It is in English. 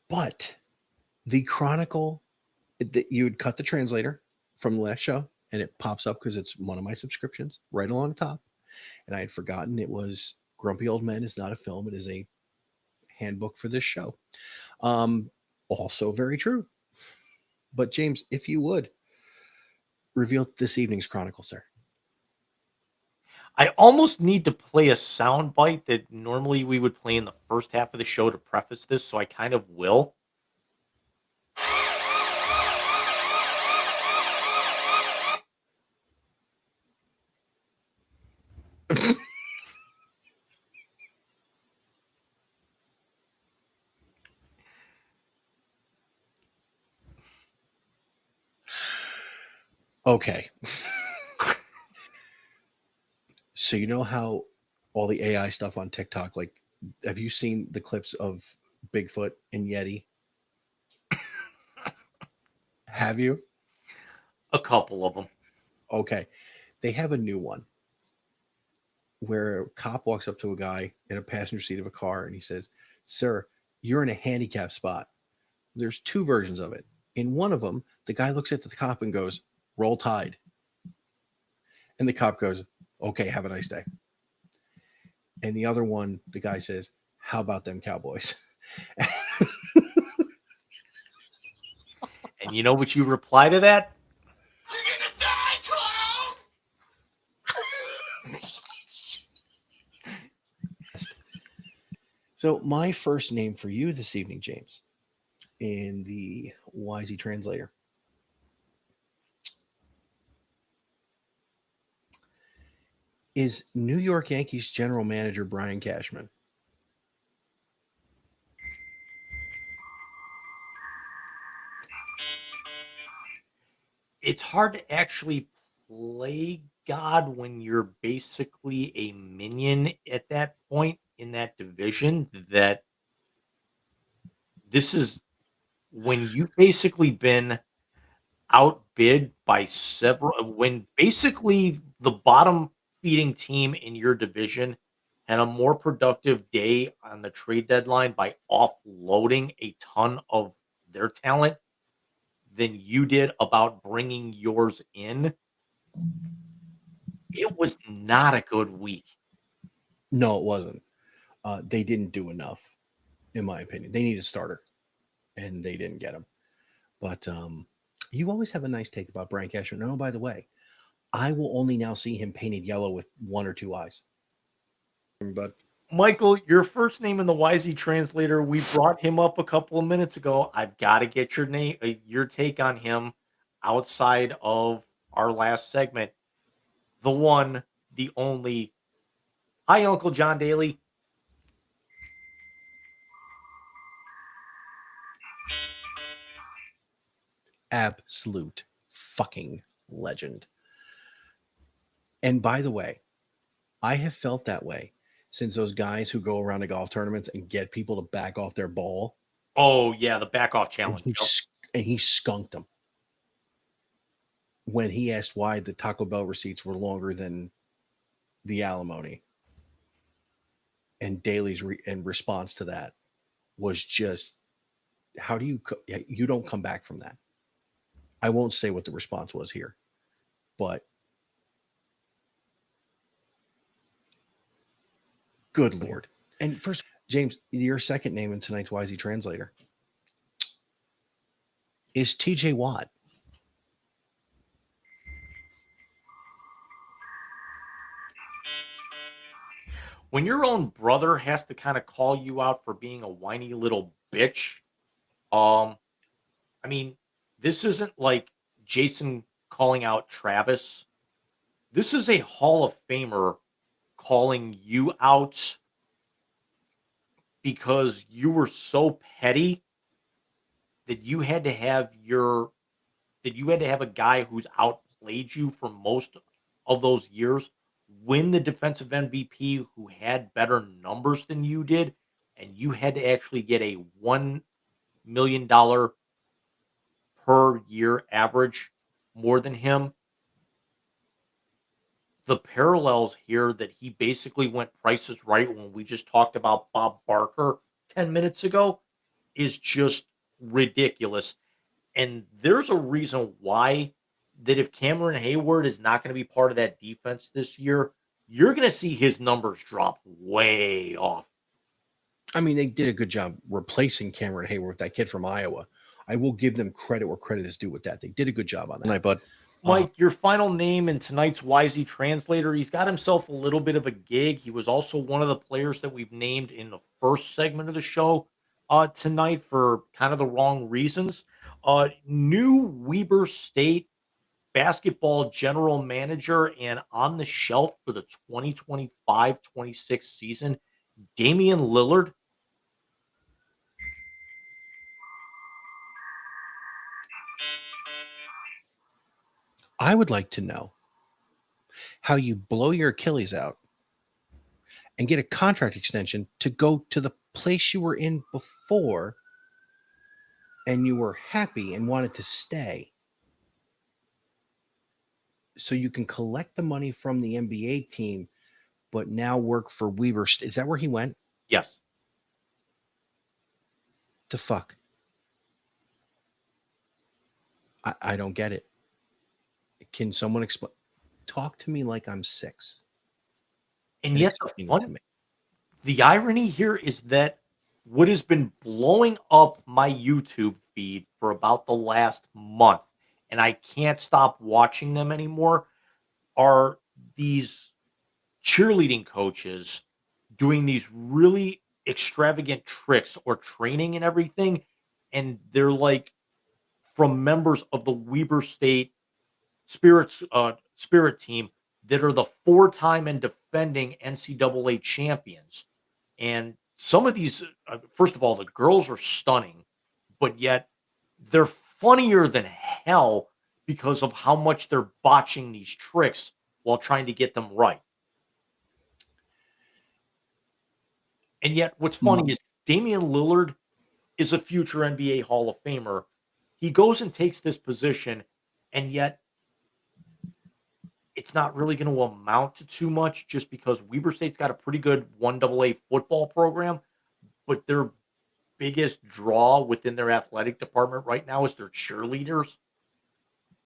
But the Chronicle, you would cut the translator from the last show, and it pops up because it's one of my subscriptions right along the top. And I had forgotten it was Grumpy Old Men is not a film; it is a handbook for this show. Also very true. But James, if you would reveal this evening's Chronicle, sir. I almost need to play a sound bite that normally we would play in the first half of the show to preface this, so I kind of will. Okay. So you know how all the AI stuff on TikTok, like, have you seen the clips of Bigfoot and Yeti? Have you? A couple of them. Okay. They have a new one where a cop walks up to a guy in a passenger seat of a car and he says, "Sir, you're in a handicap spot." There's two versions of it. In one of them, the guy looks at the cop and goes, "Roll Tide." And the cop goes, "Okay, have a nice day." And the other one, the guy says, "How about them Cowboys?" And you know what you reply to that? You're gonna die, clown! So, my first name for you this evening, James, in the Wisey Translator, is New York Yankees general manager Brian Cashman. It's hard to actually play God when you're basically a minion at that point in that division. That this is when you've basically been outbid by several, when basically the bottom feeding team in your division had a more productive day on the trade deadline by offloading a ton of their talent than you did about bringing yours in. It was not a good week. No, it wasn't. They didn't do enough, in my opinion. They need a starter, and they didn't get him. But you always have a nice take about Brian Cashman. Oh, by the way, I will only now see him painted yellow with one or two eyes. But Michael, your first name in the Wisey translator, we brought him up a couple of minutes ago. I've got to get your take on him outside of our last segment. The one, the only. Hi, Uncle John Daly. absolute fucking legend. And by the way, I have felt that way since those guys who go around to golf tournaments and get people to back off their ball, Oh yeah, the back off and challenge. he Yep. and he skunked them when he asked why the Taco Bell receipts were longer than the alimony. And Daly's response to that was just, "How do you don't come back from that?" I won't say what the response was here, but good lord! And first, James, your second name in tonight's Wisey Translator is T.J. Watt. When your own brother has to kind of call you out for being a whiny little bitch, um, I mean, this isn't like Jason calling out Travis. This is a Hall of Famer calling you out because you were so petty that you had to have a guy who's outplayed you for most of those years win the defensive MVP who had better numbers than you did, and you had to actually get a $1 million per year average more than him. The parallels here that he basically went prices right when we just talked about Bob Barker 10 minutes ago. is just ridiculous. And there's a reason why that if Cameron Hayward is not going to be part of that defense this year, you're going to see his numbers drop way off. I mean, they did a good job replacing Cameron Hayward with that kid from Iowa. I will give them credit where credit is due with that. They did a good job on that. Night, bud. Mike, your final name in tonight's Wisey Translator. He's got himself a little bit of a gig. He was also one of the players that we've named in the first segment of the show tonight for kind of the wrong reasons. New Weber State basketball general manager and on the shelf for the 2025-26 season, Damian Lillard. I would like to know how you blow your Achilles out and get a contract extension to go to the place you were in before and you were happy and wanted to stay so you can collect the money from the NBA team, but now work for Weber. Is that where he went? Yes. The fuck? I don't get it. Can someone explain? Talk to me like I'm 6. And yet the irony here is that what has been blowing up my YouTube feed for about the last month, and I can't stop watching them anymore, are these cheerleading coaches doing these really extravagant tricks or training and everything. And they're like from members of the Weber State Spirit team that are the 4-time and defending NCAA champions. And some of these, first of all, the girls are stunning, but yet they're funnier than hell because of how much they're botching these tricks while trying to get them right. And yet what's funny is Damian Lillard is a future NBA Hall of Famer. He goes and takes this position, and yet it's not really going to amount to too much just because Weber State's got a pretty good 1AA football program, but their biggest draw within their athletic department right now is their cheerleaders.